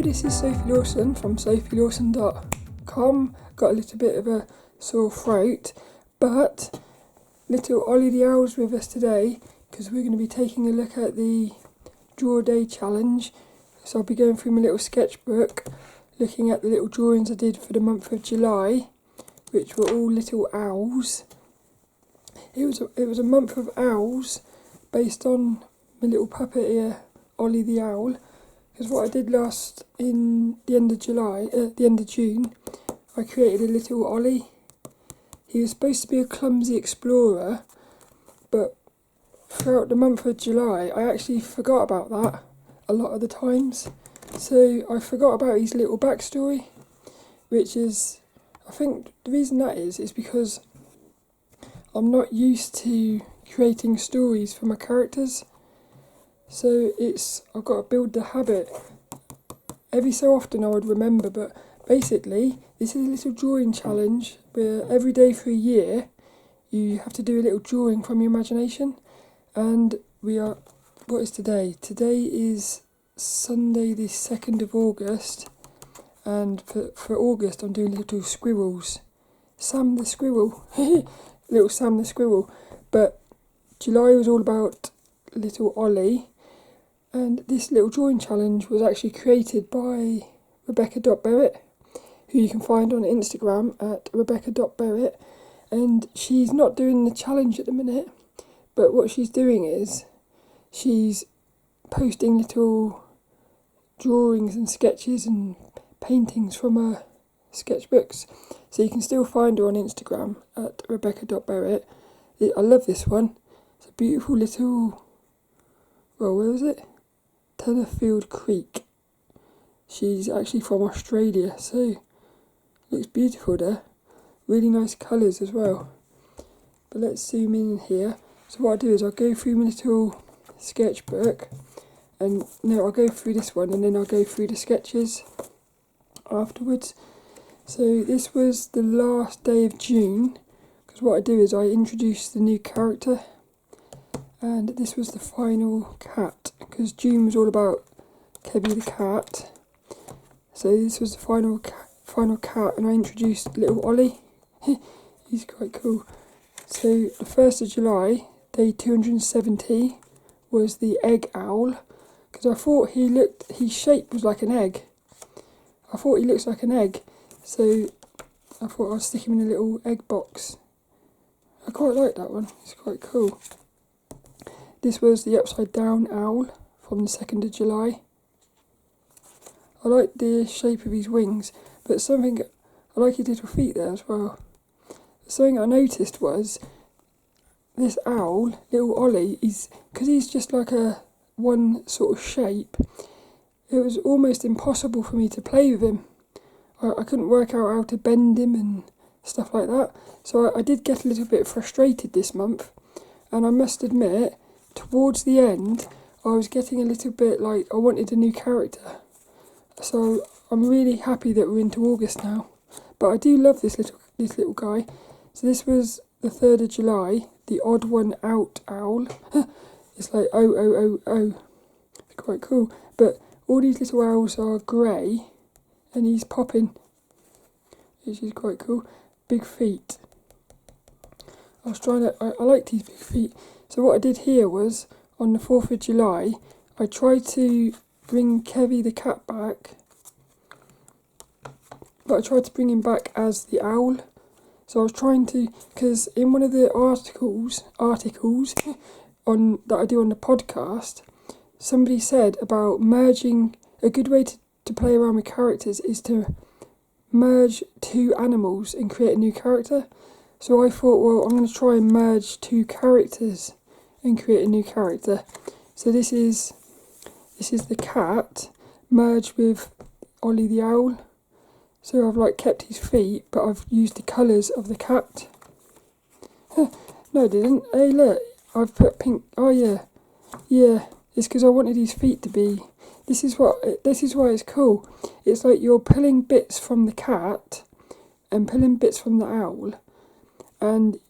this is Sophie Lawson from sophielawson.com. Got a little bit of a sore throat, but little OLLiE the Owl's with us today because we're going to be taking a look at the Draw Day challenge. So I'll be going through my little sketchbook, looking at the little drawings I did for the month of July, which were all little owls. It was a month of owls based on my little puppeteer OLLiE the Owl. Because what I did in the end of June, I created a little OLLiE. He was supposed to be a clumsy explorer, but throughout the month of July, I actually forgot about that a lot of the times. So I forgot about his little backstory, which is, I think the reason that is because I'm not used to creating stories for my characters. So I've got to build the habit. Every so often I would remember, but basically this is a little drawing challenge where every day for a year you have to do a little drawing from your imagination. And what is today? Today is Sunday the 2nd of August, and for August I'm doing little squirrels. Sam the squirrel, little Sam the squirrel. But July was all about little OLLiE. And this little drawing challenge was actually created by Rebecca.Berrett, who you can find on Instagram at Rebecca.Berrett. And she's not doing the challenge at the minute, but what she's doing is she's posting little drawings and sketches and paintings from her sketchbooks. So you can still find her on Instagram at Rebecca.Berrett. I love this one. It's a beautiful little, well, where is it? Tennerfield Creek. She's actually from Australia, so looks beautiful there. Really nice colours as well. But let's zoom in here. So what I do is I'll go through my little sketchbook, and no, I'll go through this one and then I'll go through the sketches afterwards. So this was the last day of June, because what I do is I introduce the new character. And this was the final cat, because June was all about Kevy the cat. So this was the final cat, and I introduced little OLLiE. He's quite cool. So the 1st of July, day 270, was the egg owl, because I thought his shape was like an egg. I thought he looks like an egg, so I thought I'd stick him in a little egg box. I quite like that one, it's quite cool. This was the upside down owl from the 2nd of July. I like the shape of his wings, but I like his little feet there as well. Something I noticed was this owl, little OLLiE, because he's just like a one sort of shape, it was almost impossible for me to play with him. I couldn't work out how to bend him and stuff like that. So I did get a little bit frustrated this month, and I must admit, towards the end, I was getting a little bit like I wanted a new character. So I'm really happy that we're into August now. But I do love this little guy. So this was the 3rd of July, the odd one out owl. It's like oh. It's quite cool. But all these little owls are grey, and he's popping, which is quite cool. Big feet. I liked these big feet. So what I did here was, on the 4th of July, I tried to bring Kevy the cat back, but I tried to bring him back as the owl. So I was trying to, because in one of the articles that I do on the podcast, somebody said about merging, a good way to play around with characters is to merge two animals and create a new character. So I thought, well, I'm going to try and merge two characters and create a new character. So this is the cat merged with OLLiE the Owl. So I've kept his feet, but I've used the colours of the cat. No, I didn't. Hey, look, I've put pink. Oh yeah. It's because I wanted his feet to be. This is why it's cool. It's like you're pulling bits from the cat and pulling bits from the owl, and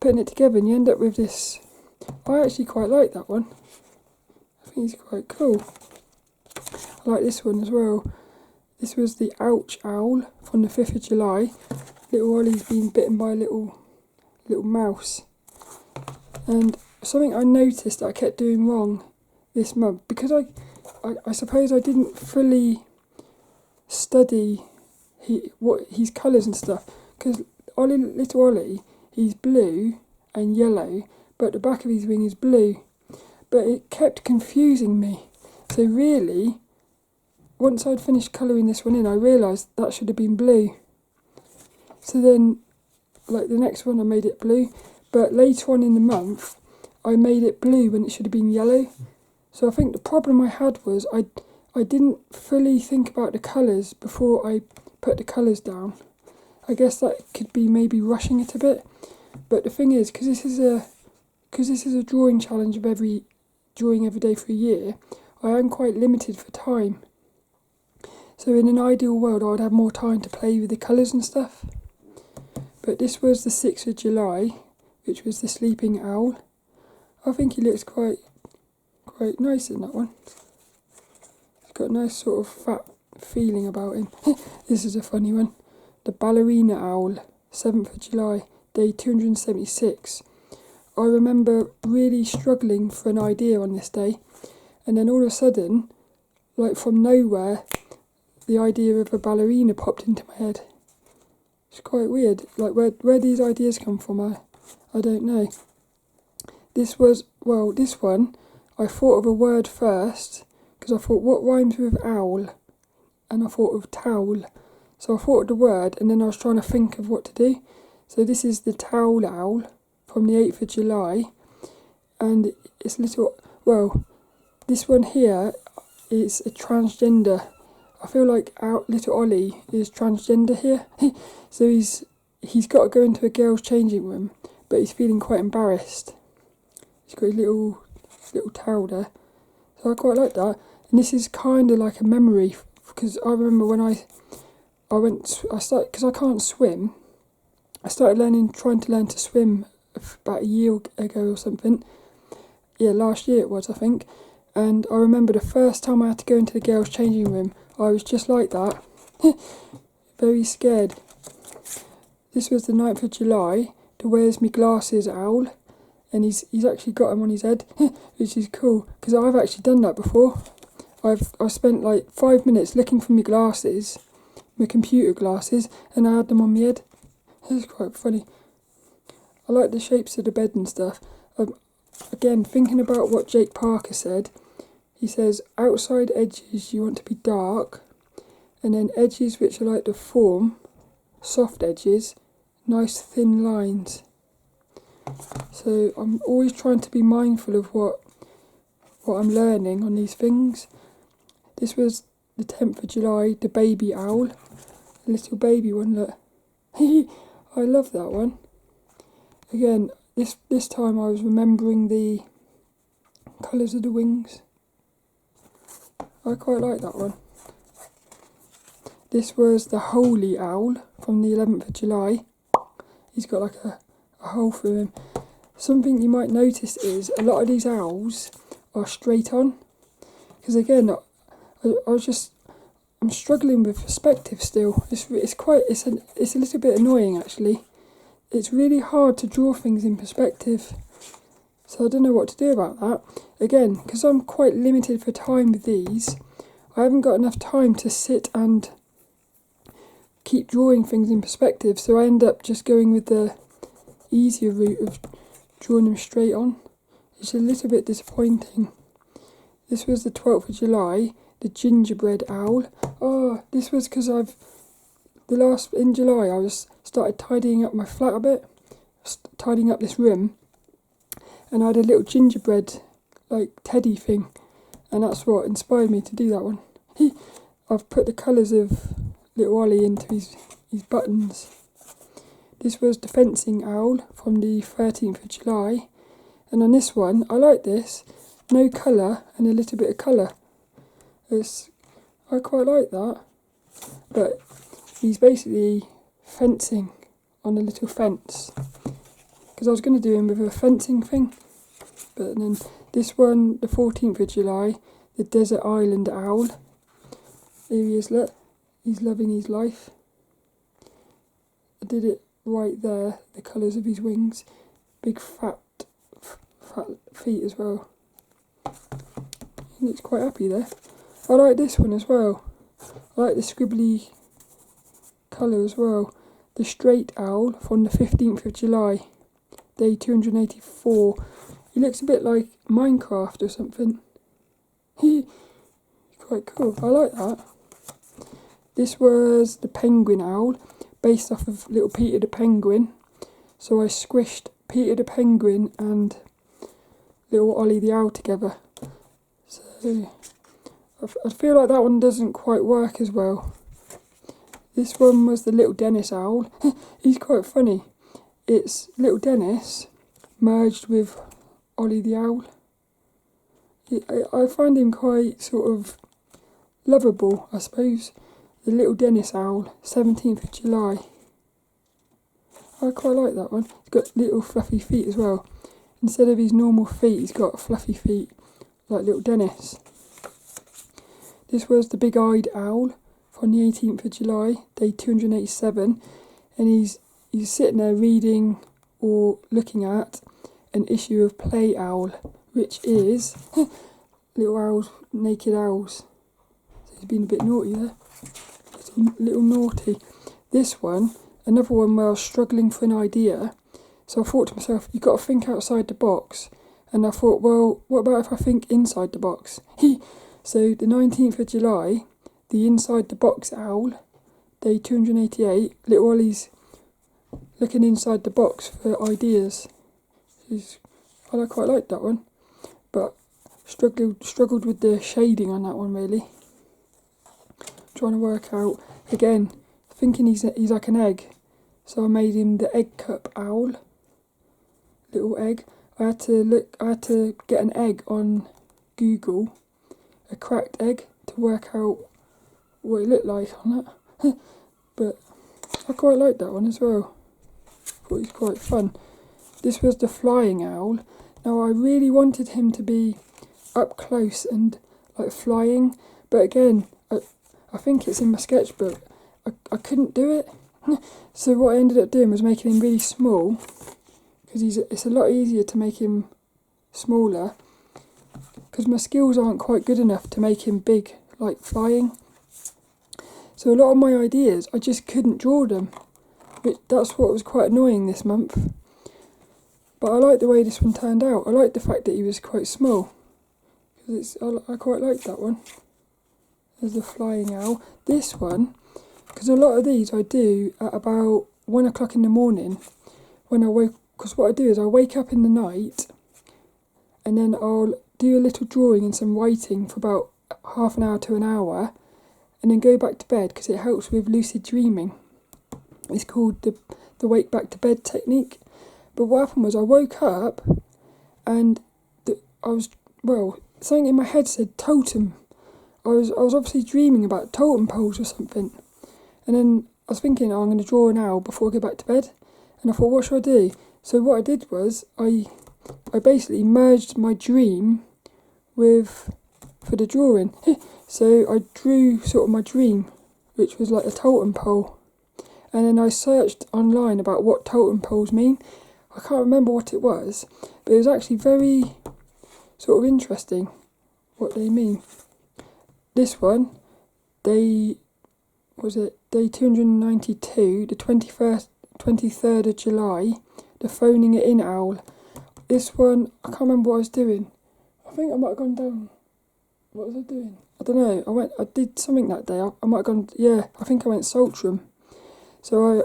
putting it together, and you end up with this. I actually quite like that one. I think he's quite cool. I like this one as well. This was the Ouch Owl from the 5th of July. Little Ollie's been bitten by a little mouse. And something I noticed that I kept doing wrong this month, because I suppose I didn't fully study his colours and stuff, because little Ollie, he's blue and yellow, but the back of his wing is blue. But it kept confusing me. So really, once I'd finished colouring this one in, I realised that should have been blue. So then, like the next one, I made it blue. But later on in the month, I made it blue when it should have been yellow. So I think the problem I had was I didn't fully think about the colours before I put the colours down. I guess that could be maybe rushing it a bit. But the thing is, because this is a drawing challenge of drawing every day for a year, I am quite limited for time. So in an ideal world, I would have more time to play with the colours and stuff. But this was the 6th of July, which was the sleeping owl. I think he looks quite nice in that one. He's got a nice sort of fat feeling about him. This is a funny one. The ballerina owl, 7th of July, day 276. I remember really struggling for an idea on this day, and then all of a sudden, like from nowhere, the idea of a ballerina popped into my head. It's quite weird. Like where these ideas come from, I don't know. This one, I thought of a word first, because I thought, what rhymes with owl? And I thought of towel. So I thought of the word, and then I was trying to think of what to do. So this is the towel owl from the 8th of July. And it's this one here is a transgender. I feel like our little Ollie is transgender here. So he's got to go into a girl's changing room, but he's feeling quite embarrassed. He's got his little towel there. So I quite like that. And this is kind of like a memory, because I remember when I started, because I can't swim. I started trying to learn to swim about a year ago or something. Yeah, last year it was, I think. And I remember the first time I had to go into the girls' changing room, I was just like that. Very scared. This was the 9th of July, the Where's Me Glasses owl. And he's actually got him on his head, which is cool, because I've actually done that before. I spent like 5 minutes looking for my glasses, my computer glasses, and I had them on my head. It's quite funny. I like the shapes of the bed and stuff. Again, thinking about what Jake Parker said, he says, outside edges you want to be dark, and then edges which are like the form, soft edges, nice thin lines. So I'm always trying to be mindful of what I'm learning on these things. This was the 10th of July, the baby owl. A little baby one, look. I love that one. Again, this time I was remembering the colours of the wings. I quite like that one. This was the holy owl from the 11th of July. He's got like a hole through him. Something you might notice is a lot of these owls are straight on. Because again, I'm struggling with perspective still. It's a little bit annoying actually. It's really hard to draw things in perspective. So I don't know what to do about that. Again, because I'm quite limited for time with these, I haven't got enough time to sit and keep drawing things in perspective, so I end up just going with the easier route of drawing them straight on. It's a little bit disappointing. This was the 12th of July, the gingerbread owl. Oh, this was because in July I started tidying up my flat a bit, tidying up this room, and I had a little gingerbread like teddy thing, and that's what inspired me to do that one. I've put the colours of little Ollie into his buttons. This was the fencing owl from the 13th of July, and on this one, I like this, no colour and a little bit of colour. I quite like that, but he's basically fencing on a little fence, because I was going to do him with a fencing thing, but then this one, the 14th of July, the desert island owl. Here he is, look. He's loving his life. I did it right there, the colours of his wings. Big fat feet as well. He looks quite happy there. I like this one as well. I like the scribbly colour as well. The straight owl from the 15th of July, day 284. He looks a bit like Minecraft or something. Quite cool. I like that. This was the penguin owl, based off of little Peter the penguin. So I squished Peter the penguin and little OLLiE the owl together. So I feel like that one doesn't quite work as well. This one was the little Dennis owl. He's quite funny. It's little Dennis merged with OLLiE the owl. I find him quite sort of lovable, I suppose. The little Dennis owl, 17th of July. I quite like that one. He's got little fluffy feet as well. Instead of his normal feet, he's got fluffy feet like little Dennis. This was the big-eyed owl from the 18th of July, day 287. And he's sitting there reading or looking at an issue of Play Owl, which is little owls, naked owls. So he's been a bit naughty there. Little naughty. This one, another one where I was struggling for an idea. So I thought to myself, you've got to think outside the box. And I thought, well, what about if I think inside the box? So the 19th of July, the inside the box owl, day 288, little OLLie's looking inside the box for ideas. I quite like that one, but struggled with the shading on that one really. Trying to work out, again, thinking he's like an egg. So I made him the egg cup owl. Little egg. I had to get an egg on Google, a cracked egg, to work out what it looked like on that. But I quite like that one as well. Thought it was quite fun. This was the flying owl. Now I really wanted him to be up close and like flying, but again, I think it's in my sketchbook. I couldn't do it. So what I ended up doing was making him really small, because it's a lot easier to make him smaller, because my skills aren't quite good enough to make him big, like flying. So a lot of my ideas, I just couldn't draw them. But that's what was quite annoying this month. But I like the way this one turned out. I like the fact that he was quite small. I quite like that one. There's the flying owl. This one, because a lot of these I do at about 1 o'clock in the morning when I wake. Because what I do is I wake up in the night and then I'll do a little drawing and some writing for about half an hour to an hour, and then go back to bed because it helps with lucid dreaming. It's called the wake back to bed technique. But what happened was I woke up and something in my head said totem. I was obviously dreaming about totem poles or something. And then I was thinking, I'm going to draw an owl before I go back to bed. And I thought, what should I do? So what I did was I basically merged my dream for the drawing. So I drew sort of my dream, which was like a totem pole. And then I searched online about what totem poles mean. I can't remember what it was, but it was actually very sort of interesting what they mean. This one, day 292, the 23rd of July, the phoning it in owl. This one, I can't remember what I was doing. I think I might have gone down. What was I doing? I don't know. I did something that day. I might have gone, I think I went Saltram. So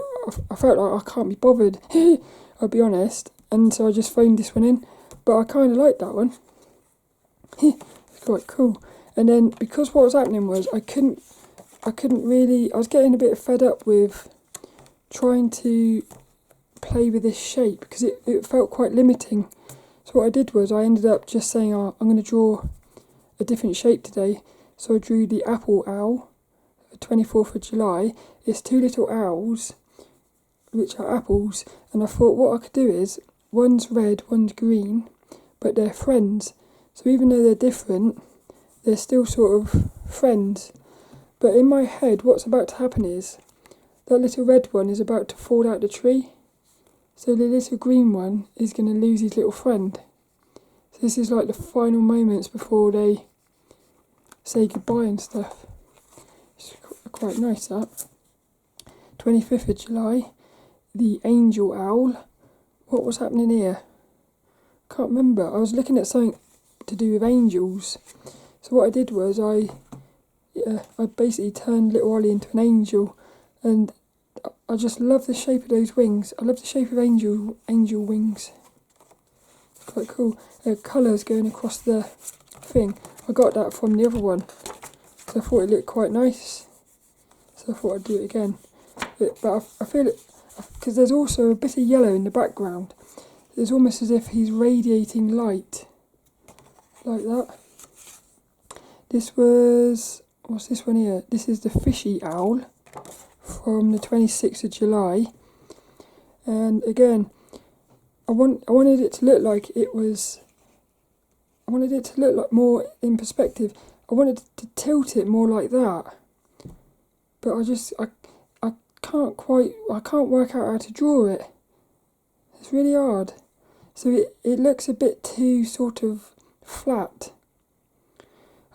I felt like I can't be bothered, I'll be honest. And so I just phoned this one in. But I kind of liked that one. It's quite cool. And then because what was happening was I couldn't really, I was getting a bit fed up with trying to play with this shape because it felt quite limiting. So what I did was I ended up just saying, I'm going to draw a different shape today. So I drew the apple owl, the 24th of July. It's two little owls, which are apples. And I thought what I could do is, one's red, one's green, but they're friends. So even though they're different, they're still sort of friends. But in my head, what's about to happen is that little red one is about to fall out the tree. So the little green one is going to lose his little friend. So this is like the final moments before they say goodbye and stuff. It's quite nice, that. 25th of July, the Angel Owl. What was happening here? Can't remember. I was looking at something to do with angels. So what I did was I basically turned little OLLiE into an angel, and I just love the shape of those wings. I love the shape of angel wings. It's quite cool. Colours going across the thing. I got that from the other one, so I thought it looked quite nice. So I thought I'd do it again. But I feel it, because there's also a bit of yellow in the background. It's almost as if he's radiating light, like that. This was, what's this one here? This is the Fishy Owl from the 26th of July. And again, I wanted it to look like it was, I wanted it to look like more in perspective. I wanted to tilt it more like that. But I can't work out how to draw it. It's really hard. So it looks a bit too sort of flat.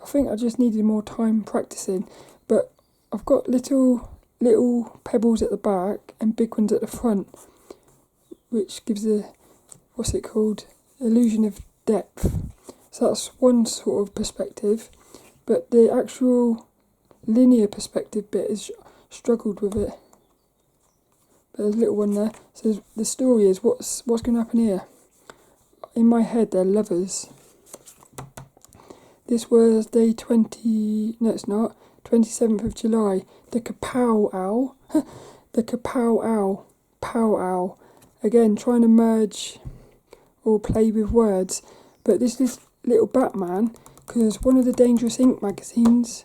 I think I just needed more time practicing. But I've got little pebbles at the back and big ones at the front, which gives a, what's it called, illusion of depth. So that's one sort of perspective. But the actual linear perspective bit is struggled with it. But there's a little one there. So the story is what's going to happen here. In my head, they're lovers. This was day 20. No, it's not. 27th of July. The Kapow Owl. The Kapow Owl. Pow Owl. Again, trying to merge or play with words. But this little Batman, because one of the Dangerous Ink magazines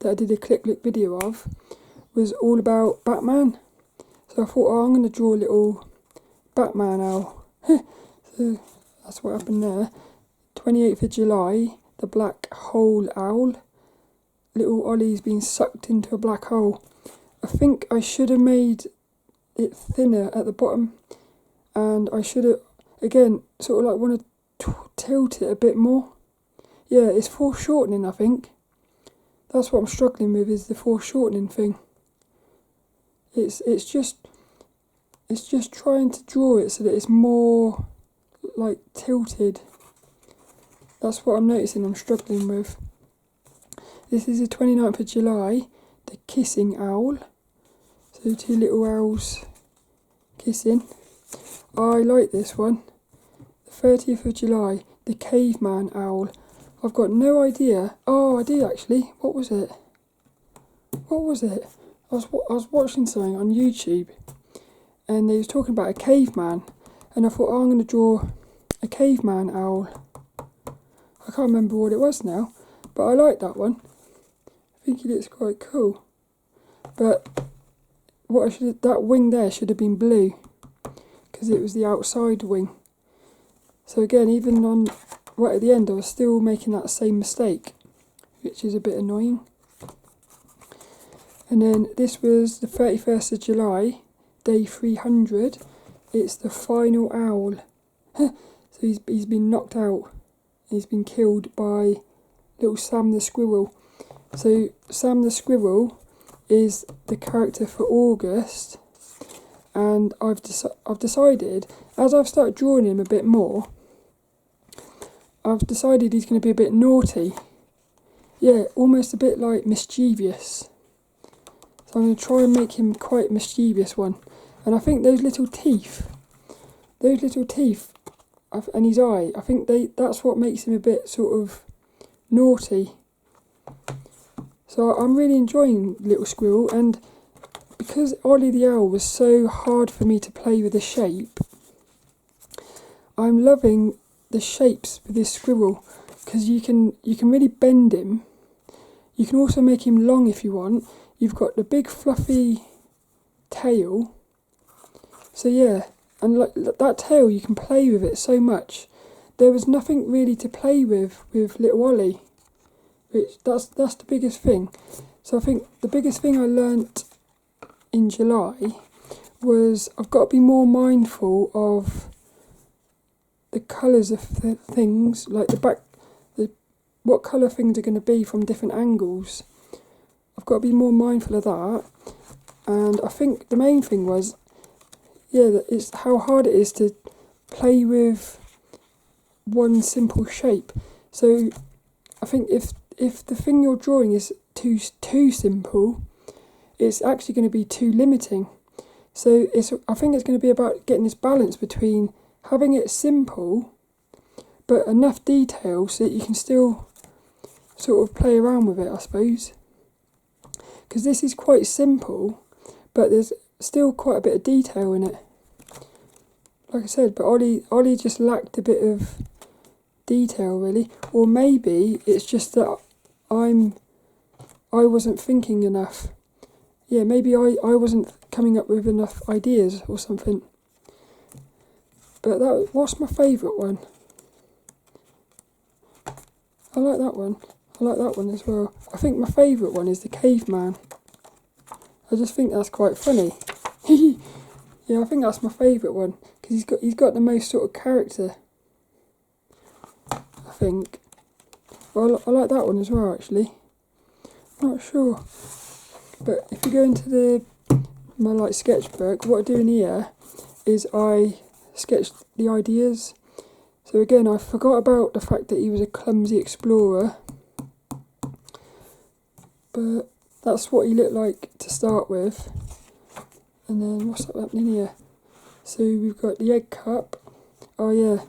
that I did a click look video of was all about Batman. So I thought, oh, I'm going to draw a little Batman owl. So that's what happened there. 28th of July, the Black Hole Owl. Little OLLiE's been sucked into a black hole. I think I should have made it thinner at the bottom. And I should have, again, sort of like want to tilt it a bit more. Yeah, it's foreshortening, I think. That's what I'm struggling with, is the foreshortening thing. It's just trying to draw it so that it's more like tilted. That's what I'm noticing I'm struggling with. This is the 29th of July, the Kissing Owl. So two little owls kissing. I like this one. The 30th of July, the Caveman Owl. I've got no idea. Oh, I do actually. What was it? What was it? I was watching something on YouTube, and they was talking about a caveman, and I thought, oh, I'm going to draw a caveman owl. I can't remember what it was now, but I like that one. I think it looks quite cool. But that wing there should have been blue, because it was the outside wing. So again, even on right at the end, I was still making that same mistake, which is a bit annoying. And then this was the 31st of July, day 300. It's the final owl. So he's been knocked out. He's been killed by little Sam the Squirrel. So Sam the Squirrel is the character for August, and I've decided, as I've started drawing him a bit more, I've decided he's going to be a bit naughty. Yeah, almost a bit like mischievous. So I'm going to try and make him quite a mischievous one. And I think those little teeth, and his eye, I think that's what makes him a bit sort of naughty. So I'm really enjoying Little Squirrel, and because OLLiE the Owl was so hard for me to play with the shape, I'm loving the shapes with this squirrel, because you can really bend him. You can also make him long if you want. You've got the big fluffy tail. So yeah, and like that tail, you can play with it so much. There was nothing really to play with little OLLiE, which that's the biggest thing. So I think the biggest thing I learnt in July was I've got to be more mindful of the colours of things, like what colour things are going to be from different angles. I've got to be more mindful of that. And I think the main thing was, that it's how hard it is to play with one simple shape. So I think if the thing you're drawing is too simple, it's actually going to be too limiting. So I think it's going to be about getting this balance between having it simple but enough detail so that you can still sort of play around with it, I suppose. Because this is quite simple, but there's still quite a bit of detail in it. Like I said, but OLLiE just lacked a bit of detail, really. Or maybe it's just that I wasn't thinking enough. Yeah, maybe I wasn't coming up with enough ideas or something. But what's my favourite one? I like that one. I like that one as well. I think my favourite one is the caveman. I just think that's quite funny. Yeah, I think that's my favourite one because he's got the most sort of character. I think. Well, I like that one as well, actually. Not sure, but if you go into my sketchbook, what I do in here is I sketch the ideas. So again, I forgot about the fact that he was a clumsy explorer, but that's what he looked like to start with. And then what's happening here? So we've got the egg cup. Oh yeah,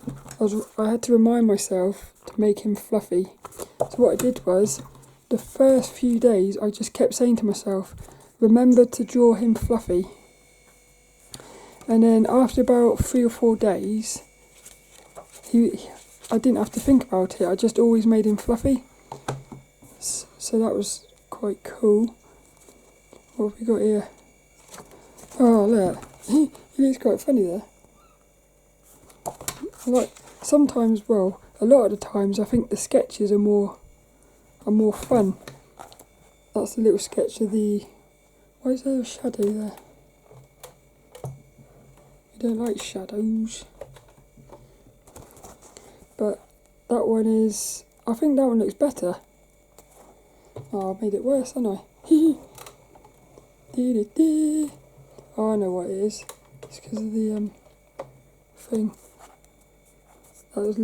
I had to remind myself to make him fluffy. So what I did was, the first few days I just kept saying to myself, remember to draw him fluffy. And then after about 3 or 4 days, I didn't have to think about it, I just always made him fluffy. So that was quite cool. What have we got here? Oh look, he looks quite funny there. Sometimes, well, a lot of the times I think the sketches are more fun. That's a little sketch of the... Why is there a shadow there? You don't like shadows. But that one is... I think that one looks better. Oh, I made it worse, haven't I? Oh, I know what it is. It's because of the thing. That was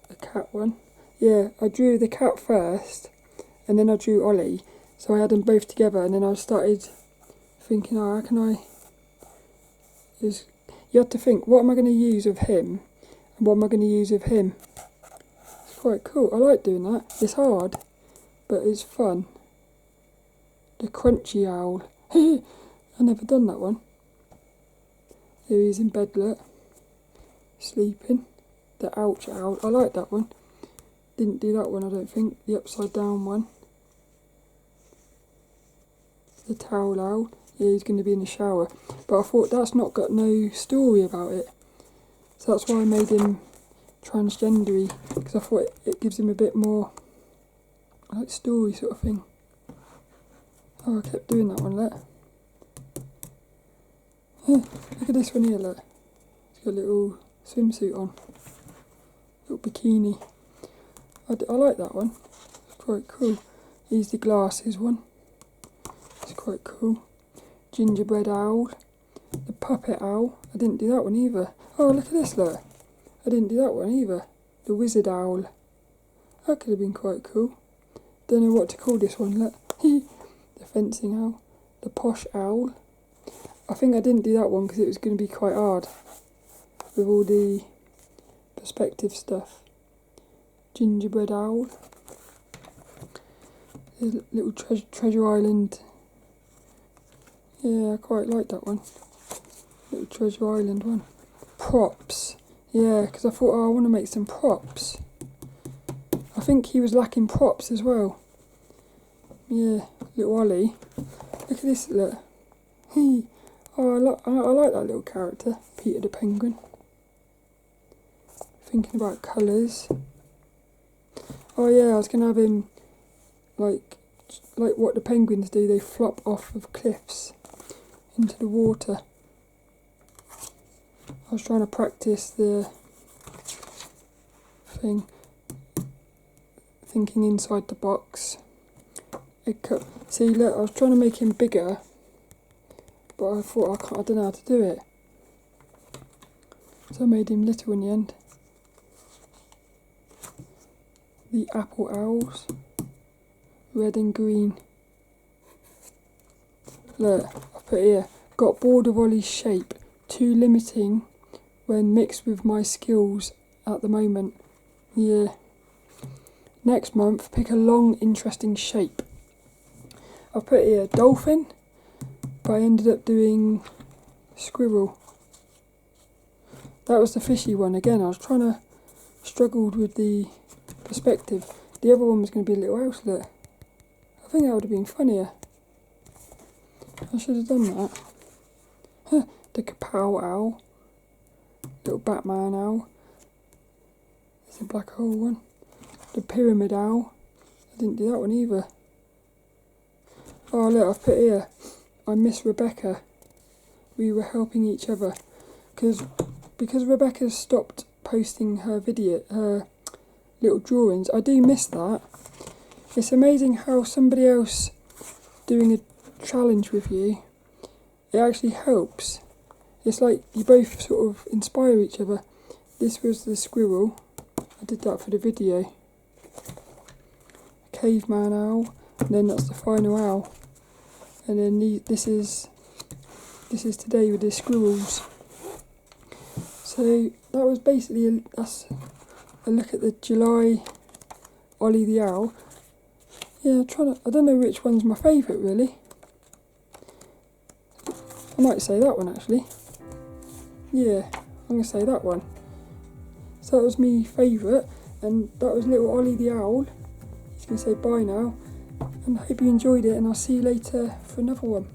a cat one. Yeah, I drew the cat first, and then I drew OLLiE. So I had them both together, and then I started thinking, how can I... You have to think, what am I going to use of him, and what am I going to use of him? It's quite cool. I like doing that. It's hard, but it's fun. The crunchy owl. I've never done that one. There he is in bed, look. Sleeping. The ouch owl. I like that one. Didn't do that one, I don't think. The upside down one. The towel owl. Yeah, he's going to be in the shower. But I thought that's not got no story about it. So that's why I made him transgendery. Because I thought it gives him a bit more like story sort of thing. Oh, I kept doing that one, look. Look at this one here, look. It's got a little swimsuit on. Little bikini. I like that one. It's quite cool. Here's the glasses one. It's quite cool. Gingerbread owl. The puppet owl. I didn't do that one either. Oh, look at this, look. I didn't do that one either. The wizard owl. That could have been quite cool. Don't know what to call this one, look. The fencing owl. The posh owl. I think I didn't do that one because it was going to be quite hard with all the perspective stuff. Gingerbread owl. There's a little treasure island. Yeah, I quite like that one. Little treasure island one. Props. Yeah, because I thought, I want to make some props. I think he was lacking props as well. Yeah, little OLLiE. Look at this, look. Oh, I like that little character, Peter the Penguin. Thinking about colours. Oh yeah, I was going to have him, like, like what the penguins do, they flop off of cliffs into the water. I was trying to practice the thing, thinking inside the box. See, look, I was trying to make him bigger, but I thought I don't know how to do it. So I made him little in the end. The apple owls, red and green. Look, I put here, got bored of OLLIE's shape, too limiting when mixed with my skills at the moment. Yeah. Next month, pick a long, interesting shape. I put here dolphin, but I ended up doing squirrel. That was the fishy one. Again, I was struggled with the perspective. The other one was going to be a little house, look. I think that would have been funnier. I should have done that. Huh, the kapow owl. Little Batman owl. There's a black hole one. The pyramid owl. I didn't do that one either. Oh look, I've put here, I miss Rebecca. We were helping each other. Because Rebecca stopped posting her little drawings, I do miss that. It's amazing how somebody else doing a challenge with you, it actually helps. It's like you both sort of inspire each other. This was the squirrel, I did that for the video. Caveman owl, and then that's the final owl. And then this is today with the squirrels. So that was basically a look at the July OLLIE the Owl. Yeah, I don't know which one's my favourite really. I might say that one actually. Yeah, I'm going to say that one. So that was my favourite, and that was little OLLIE the Owl. He's going to say bye now, and I hope you enjoyed it, and I'll see you later for another one.